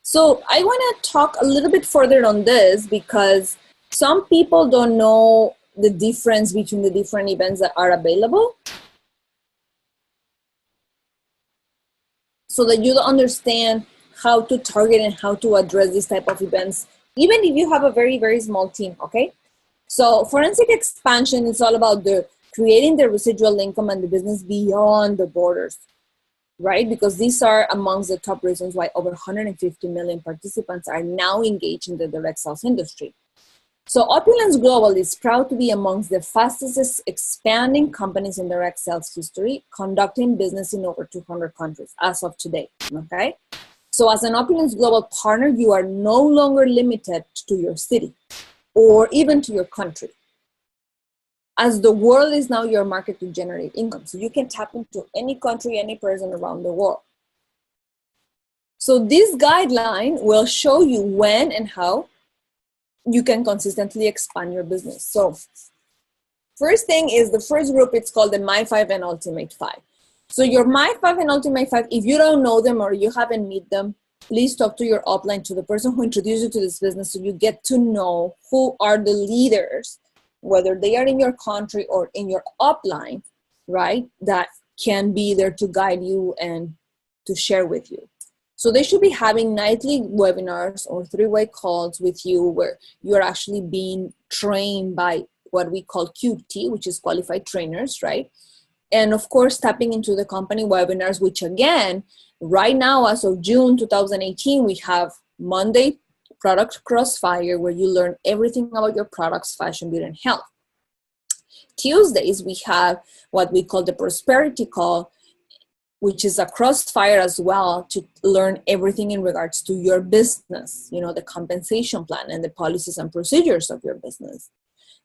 So I want to talk a little bit further on this because some people don't know the difference between the different events that are available. So that you understand how to target and how to address this type of events, even if you have a very, very small team, okay? So forensic expansion is all about creating the residual income and the business beyond the borders, right? Because these are amongst the top reasons why over 150 million participants are now engaged in the direct sales industry. So Opulence Global is proud to be amongst the fastest expanding companies in direct sales history, conducting business in over 200 countries as of today, okay? So as an Opulence Global partner, you are no longer limited to your city or even to your country, as the world is now your market to generate income. So you can tap into any country, any person around the world. So this guideline will show you when and how you can consistently expand your business. So first thing is the first group, it's called the My 5 and Ultimate 5. So your My 5 and Ultimate 5, if you don't know them or you haven't met them, please talk to your upline, to the person who introduced you to this business, so you get to know who are the leaders, whether they are in your country or in your upline, right? That can be there to guide you and to share with you. So they should be having nightly webinars or 3-way calls with you where you're actually being trained by what we call QT, which is qualified trainers, right? And of course, tapping into the company webinars, which again, right now, as of June 2018, we have Monday Product Crossfire, where you learn everything about your products, fashion, beauty, and health. Tuesdays, we have what we call the Prosperity Call, which is a crossfire as well, to learn everything in regards to your business, the compensation plan and the policies and procedures of your business.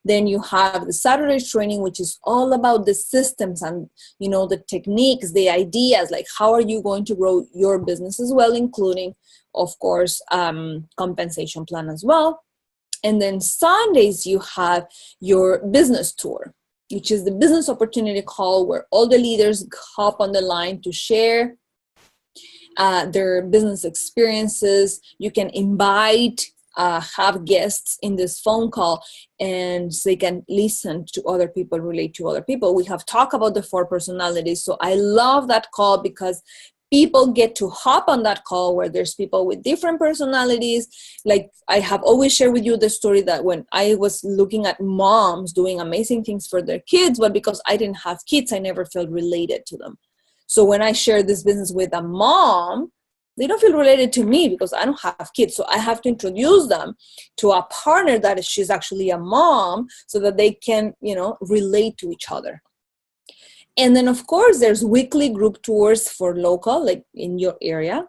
Then you have the Saturday training, which is all about the systems and, the techniques, the ideas, like how are you going to grow your business as well, including, of course, compensation plan as well. And then Sundays, you have your business tour, which is the business opportunity call, where all the leaders hop on the line to share their business experiences. You can invite have guests in this phone call, and they can listen to other people, relate to other people. We have talked about the 4 personalities. So I love that call because people get to hop on that call where there's people with different personalities. Like I have always shared with you the story that when I was looking at moms doing amazing things for their kids, but because I didn't have kids, I never felt related to them. So when I share this business with a mom, they don't feel related to me because I don't have kids. So I have to introduce them to a partner that she's actually a mom so that they can, relate to each other. And then, of course, there's weekly group tours for local, like in your area,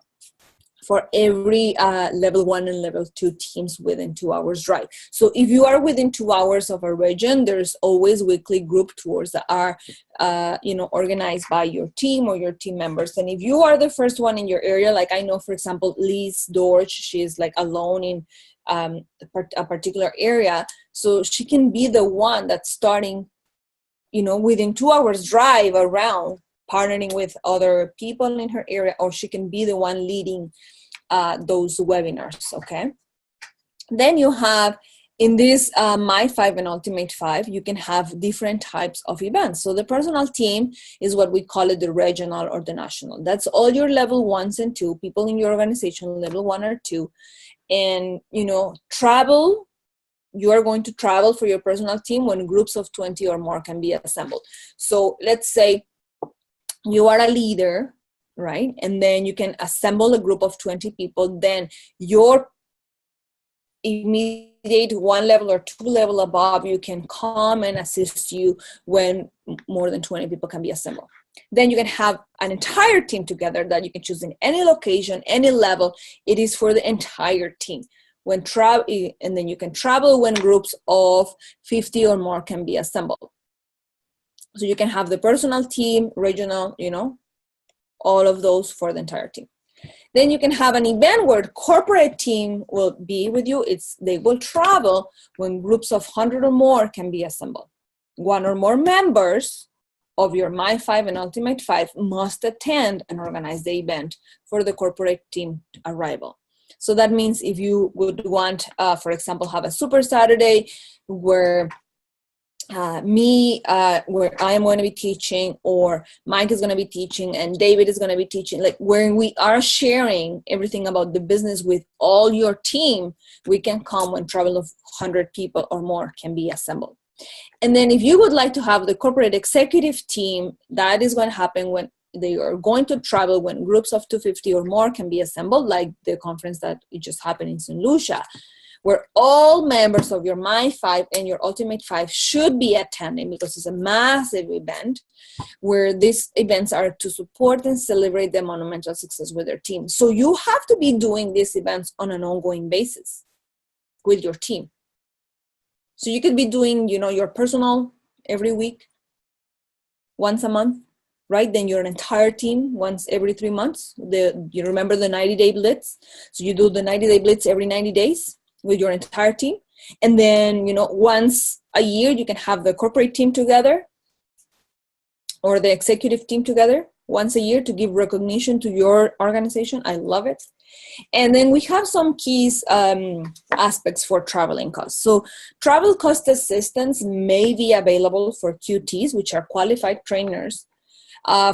for every level 1 and level 2 teams within 2 hours drive. So if you are within 2 hours of a region, there's always weekly group tours that are, organized by your team or your team members. And if you are the first one in your area, like I know, for example, Liz Dorch, she's like alone in a particular area. So she can be the one that's starting, within 2 hours drive around, partnering with other people in her area, or she can be the one leading those webinars, okay? Then you have, in this My 5 and Ultimate 5, you can have different types of events. So the personal team is what we call it, the regional or the national. That's all your level 1s and 2, people in your organization, level 1 or 2. And, travel, you are going to travel for your personal team when groups of 20 or more can be assembled. So let's say you are a leader, right? And then you can assemble a group of 20 people. Then your immediate 1 level or 2 level above, you can come and assist you when more than 20 people can be assembled. Then you can have an entire team together that you can choose in any location, any level. It is for the entire team. And then you can travel when groups of 50 or more can be assembled. So you can have the personal team, regional, all of those for the entire team. Then you can have an event where the corporate team will be with you. They will travel when groups of 100 or more can be assembled. 1 or more members of your My 5 and Ultimate 5 must attend and organize the event for the corporate team arrival. So that means if you would want, for example, have a Super Saturday where where I am going to be teaching, or Mike is going to be teaching, and David is going to be teaching, like where we are sharing everything about the business with all your team, we can come when travel of 100 people or more can be assembled. And then if you would like to have the corporate executive team, that is going to happen when they are going to travel when groups of 250 or more can be assembled, like the conference that it just happened in St. Lucia, where all members of your My 5 and your Ultimate 5 should be attending, because it's a massive event where these events are to support and celebrate the monumental success with their team. So you have to be doing these events on an ongoing basis with your team. So you could be doing, your personal every week, once a month, right? Then your entire team once every 3 months. You remember the 90-day blitz? So you do the 90-day blitz every 90 days with your entire team. And then, once a year, you can have the corporate team together or the executive team together once a year to give recognition to your organization. I love it. And then we have some key aspects for traveling costs. So travel cost assistance may be available for QTs, which are qualified trainers,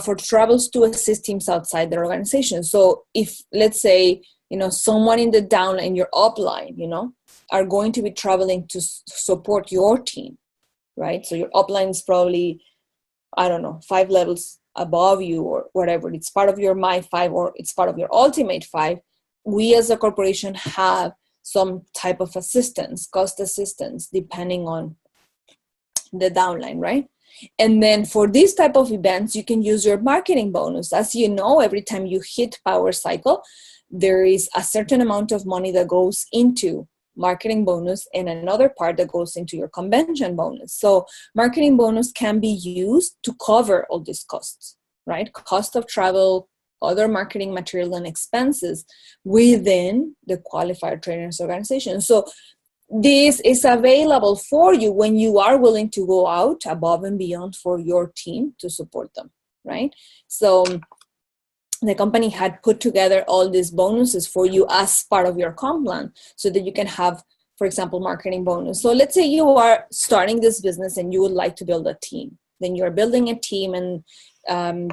for travels to assist teams outside their organization. So if, let's say, someone in the downline, your upline, are going to be traveling to support your team, right? So your upline is probably, 5 levels above you or whatever. It's part of your My 5 or it's part of your Ultimate 5. We as a corporation have some type of assistance, cost assistance, depending on the downline, right? And then for these type of events, you can use your marketing bonus. As you know, every time you hit Power Cycle, there is a certain amount of money that goes into marketing bonus and another part that goes into your convention bonus. So marketing bonus can be used to cover all these costs, right? Cost of travel, other marketing material and expenses within the qualified trainers organization. So this is available for you when you are willing to go out above and beyond for your team to support them, right? So the company had put together all these bonuses for you as part of your comp plan so that you can have, for example, marketing bonus. So let's say you are starting this business and you would like to build a team. Then you're building a team and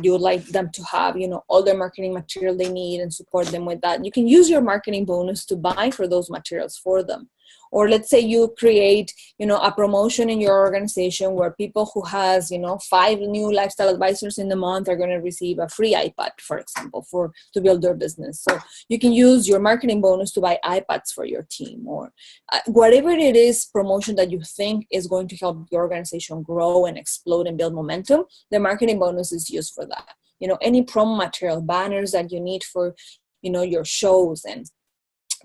you would like them to have, all their marketing material they need and support them with that. You can use your marketing bonus to buy for those materials for them. Or let's say you create, a promotion in your organization where people who has, 5 new lifestyle advisors in the month are going to receive a free iPad, for example, to build their business. So you can use your marketing bonus to buy iPads for your team, or whatever it is promotion that you think is going to help your organization grow and explode and build momentum. The marketing bonus is used for that. Any promo material, banners that you need for, your shows, and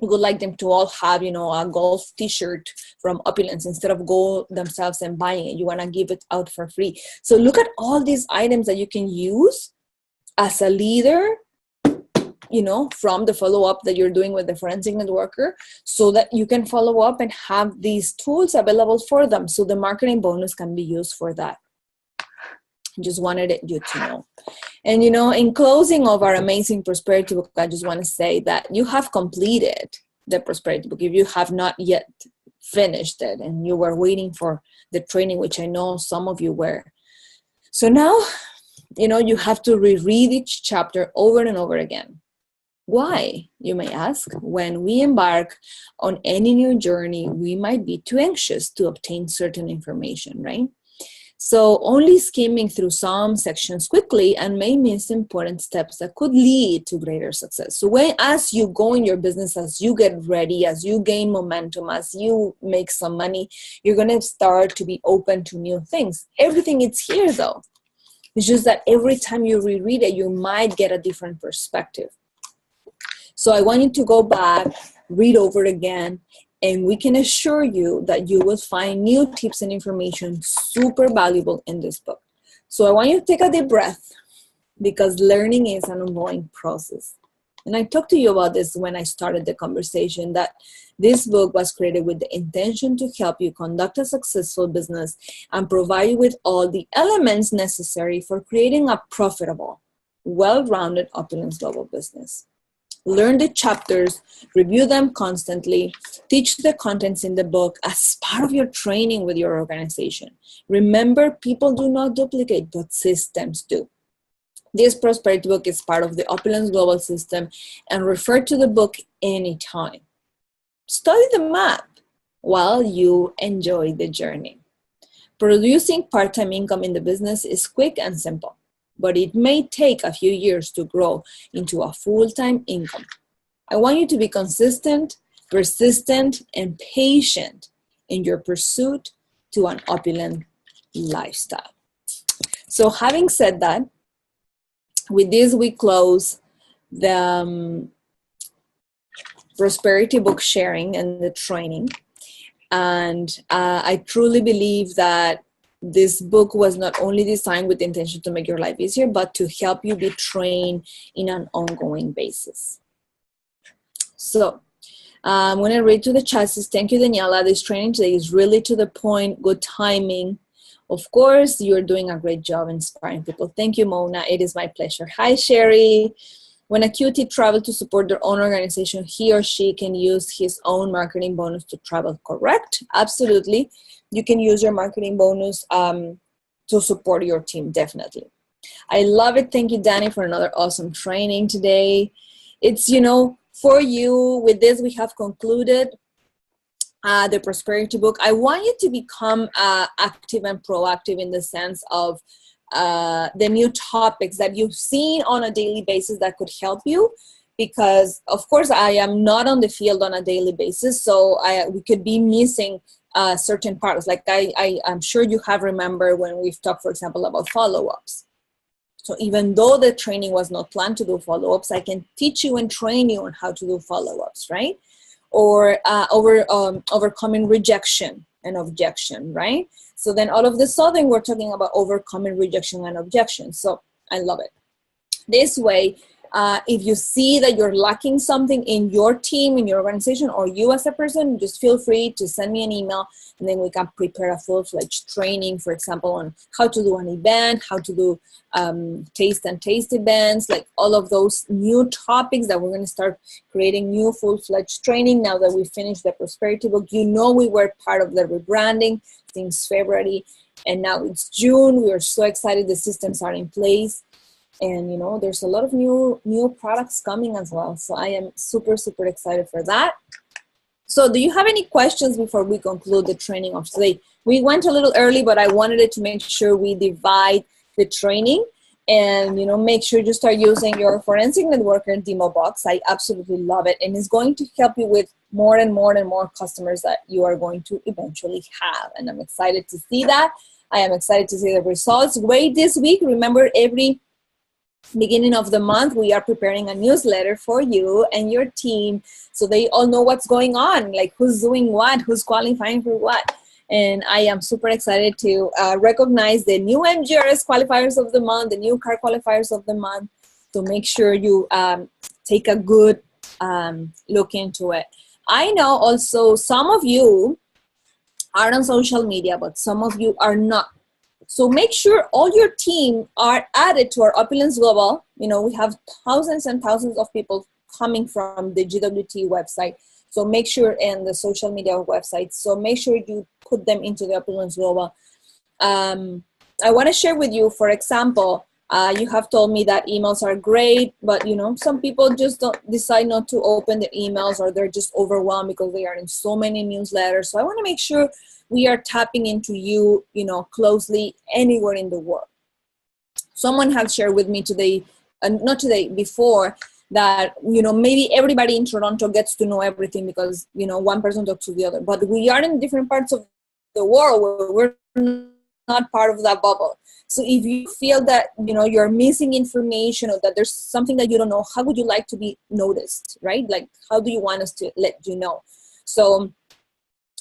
you would like them to all have, a golf t-shirt from Opulence instead of go themselves and buying it. You want to give it out for free. So look at all these items that you can use as a leader, from the follow-up that you're doing with the forensic networker, so that you can follow up and have these tools available for them. So the marketing bonus can be used for that. Just wanted you to know. And, in closing of our amazing prosperity book, I just want to say that you have completed the prosperity book. If you have not yet finished it and you were waiting for the training, which I know some of you were. So now, you have to reread each chapter over and over again. Why, you may ask? When we embark on any new journey, we might be too anxious to obtain certain information, right? So only skimming through some sections quickly and may miss important steps that could lead to greater success. So as you go in your business, as you get ready, as you gain momentum, as you make some money, you're going to start to be open to new things. Everything is here though. It's just that every time you reread it, you might get a different perspective. So I want you to go back, read over again, and we can assure you that you will find new tips and information super valuable in this book. So I want you to take a deep breath, because learning is an ongoing process. And I talked to you about this when I started the conversation, that this book was created with the intention to help you conduct a successful business and provide you with all the elements necessary for creating a profitable, well-rounded Opulence Global business. Learn the chapters, review them constantly, teach the contents in the book as part of your training with your organization. Remember, people do not duplicate, but systems do. This prosperity book is part of the Opulence Global system, and refer to the book anytime. Study the map while you enjoy the journey. Producing part-time income in the business is quick and simple, but it may take a few years to grow into a full-time income. I want you to be consistent, persistent, and patient in your pursuit to an opulent lifestyle. So having said that, with this we close the prosperity book sharing and the training. And I truly believe that this book was not only designed with the intention to make your life easier, but to help you be trained in an ongoing basis. So I'm going to read to the chat. Thank you, Daniela. This training today is really to the point, good timing. Of course, you're doing a great job inspiring people. Thank you, Mona. It is my pleasure. Hi, Sherry. When a QT travels to support their own organization, he or she can use his own marketing bonus to travel, correct? Absolutely. You can use your marketing bonus to support your team, definitely. I love it. Thank you, Danny, for another awesome training today. It's, for you, with this, we have concluded the prosperity book. I want you to become active and proactive in the sense of the new topics that you've seen on a daily basis that could help you, because of course I am not on the field on a daily basis, so we could be missing certain parts. Like I'm sure you have remembered when we've talked, for example, about follow-ups. So even though the training was not planned to do follow-ups, I can teach you and train you on how to do follow-ups, right? Or overcoming rejection and objection, right? So then all of a sudden we're talking about overcoming rejection and objection. So I love it. This way, If you see that you're lacking something in your team, in your organization, or you as a person, just feel free to send me an email, and then we can prepare a full-fledged training, for example, on how to do an event, how to do taste events, like all of those new topics that we're going to start creating new full-fledged training now that we finished the prosperity book. You know, we were part of the rebranding since February, and now it's June. We are so excited. The systems are in place. And, you know, there's a lot of new products coming as well. So I am super, super excited for that. So do you have any questions before we conclude the training of today? We went a little early, but I wanted it to make sure we divide the training and, you know, make sure you start using your Forensic Networker demo box. I absolutely love it. And it's going to help you with more and more and more customers that you are going to eventually have. And I'm excited to see that. I am excited to see the results. Wait this week. Remember, every beginning of the month, we are preparing a newsletter for you and your team so they all know what's going on, like who's doing what, who's qualifying for what. And I am super excited to recognize the new MGRS qualifiers of the month, the new car qualifiers of the month, to make sure you take a good look into it. I know also some of you are on social media, but some of you are not. So make sure all your team are added to our Opulence Global. You know, we have thousands and thousands of people coming from the GWT website. So make sure, and the social media websites. So make sure you put them into the Opulence Global. I want to share with you, for example, you have told me that emails are great, but, you know, some people just don't decide not to open the emails, or they're just overwhelmed because they are in so many newsletters. So I want to make sure we are tapping into you, you know, closely anywhere in the world. Someone has shared with me today, not today, before, that, you know, maybe everybody in Toronto gets to know everything because, you know, one person talks to the other. But we are in different parts of the world where we're not part of that bubble. So if you feel that, you know, you're missing information, or that there's something that you don't know, how would you like to be noticed, right? Like, how do you want us to let you know? So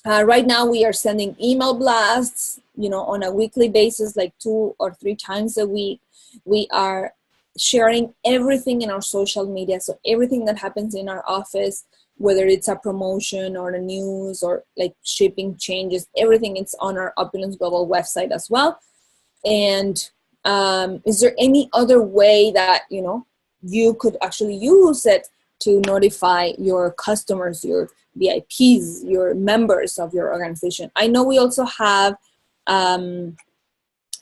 right now we are sending email blasts, you know, on a weekly basis, like 2 or 3 times a week. We are sharing everything in our social media. So everything that happens in our office, whether it's a promotion or the news or like shipping changes, everything is on our Opulence Global website as well. And is there any other way that, you know, you could actually use it to notify your customers, your VIPs, your members of your organization? I know we also have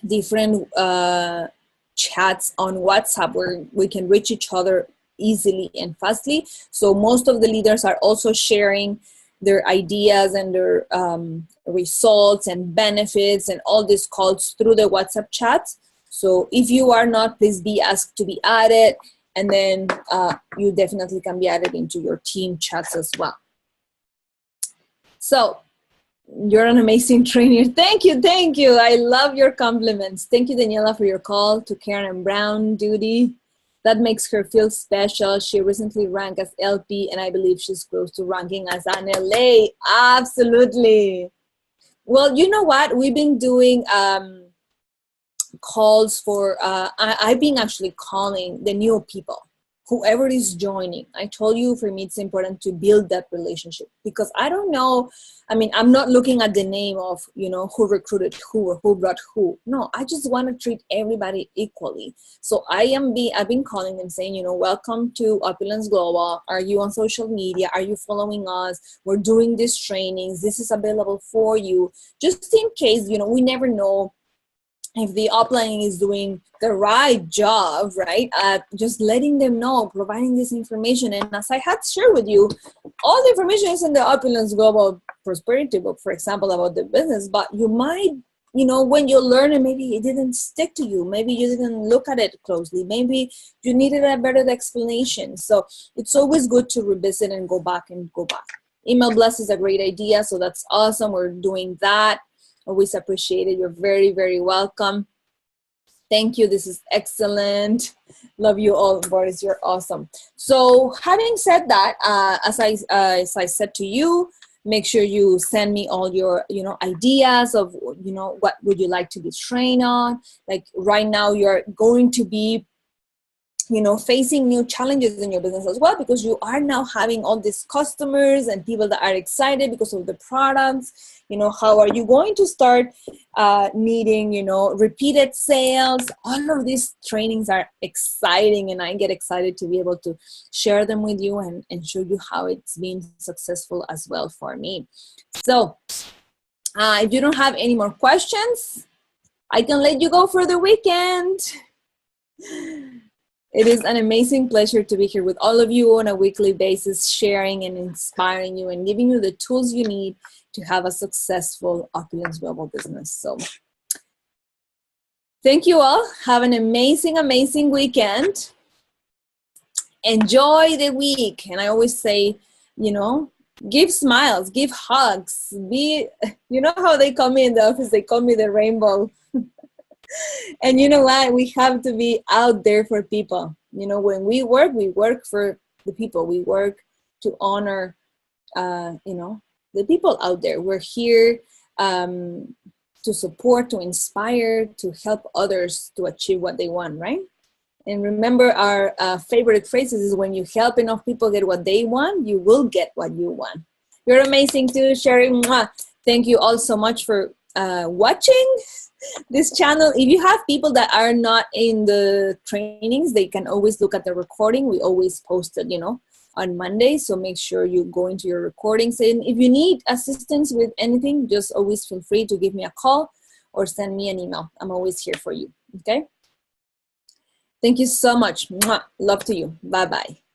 different chats on WhatsApp where we can reach each other easily and fastly. So most of the leaders are also sharing their ideas and their results and benefits and all these calls through the WhatsApp chats. So if you are not, please be asked to be added, and then you definitely can be added into your team chats as well. So you're an amazing trainer. Thank you, thank you. I love your compliments. Thank you, Daniela, for your call to Karen Brown Duty. That makes her feel special. She recently ranked as LP, and I believe she's close to ranking as an LA. Absolutely. Well, you know what? We've been doing calls for, I've been actually calling the new people, whoever is joining. I told you, for me, it's important to build that relationship, because I don't know, I mean, I'm not looking at the name of, you know, who recruited who or who brought who. No, I just want to treat everybody equally. So I've been calling them saying, you know, welcome to Opulence Global. Are you on social media? Are you following us? We're doing these trainings. This is available for you. Just in case, you know, we never know if the upline is doing the right job, right? Just letting them know, providing this information. And as I had shared with you, all the information is in the Opulence Global Prosperity book, for example, about the business. But you might, you know, when you learn it, maybe it didn't stick to you. Maybe you didn't look at it closely. Maybe you needed a better explanation. So it's always good to revisit and go back and go back. Email blast is a great idea. So that's awesome. We're doing that. Always appreciate it. You're very, very welcome. Thank you. This is excellent. Love you all, Boris. You're awesome. So having said that, as I said to you, make sure you send me all your, you know, ideas of, you know, what would you like to be trained on. Like right now, you're going to be facing new challenges in your business as well, because you are now having all these customers and people that are excited because of the products. How are you going to start needing, repeated sales? All of these trainings are exciting, and I get excited to be able to share them with you and show you how it's been successful as well for me. So if you don't have any more questions, I can let you go for the weekend. It is an amazing pleasure to be here with all of you on a weekly basis, sharing and inspiring you and giving you the tools you need to have a successful Opulence Global business. So thank you all. Have an amazing, amazing weekend. Enjoy the week. And I always say, give smiles, give hugs. How they call me in the office, they call me the rainbow. And you know what? We have to be out there for people. When we work for the people. We work to honor, the people out there. We're here to support, to inspire, to help others to achieve what they want, right? And remember, our favorite phrases is, when you help enough people get what they want, you will get what you want. You're amazing too, Sherry. Mwah. Thank you all so much for watching this channel. If you have people that are not in the trainings, they can always look at the recording. We always post it, on Monday. So make sure you go into your recordings. And if you need assistance with anything, just always feel free to give me a call or send me an email. I'm always here for you. Okay. Thank you so much. Mwah. Love to you. Bye-bye.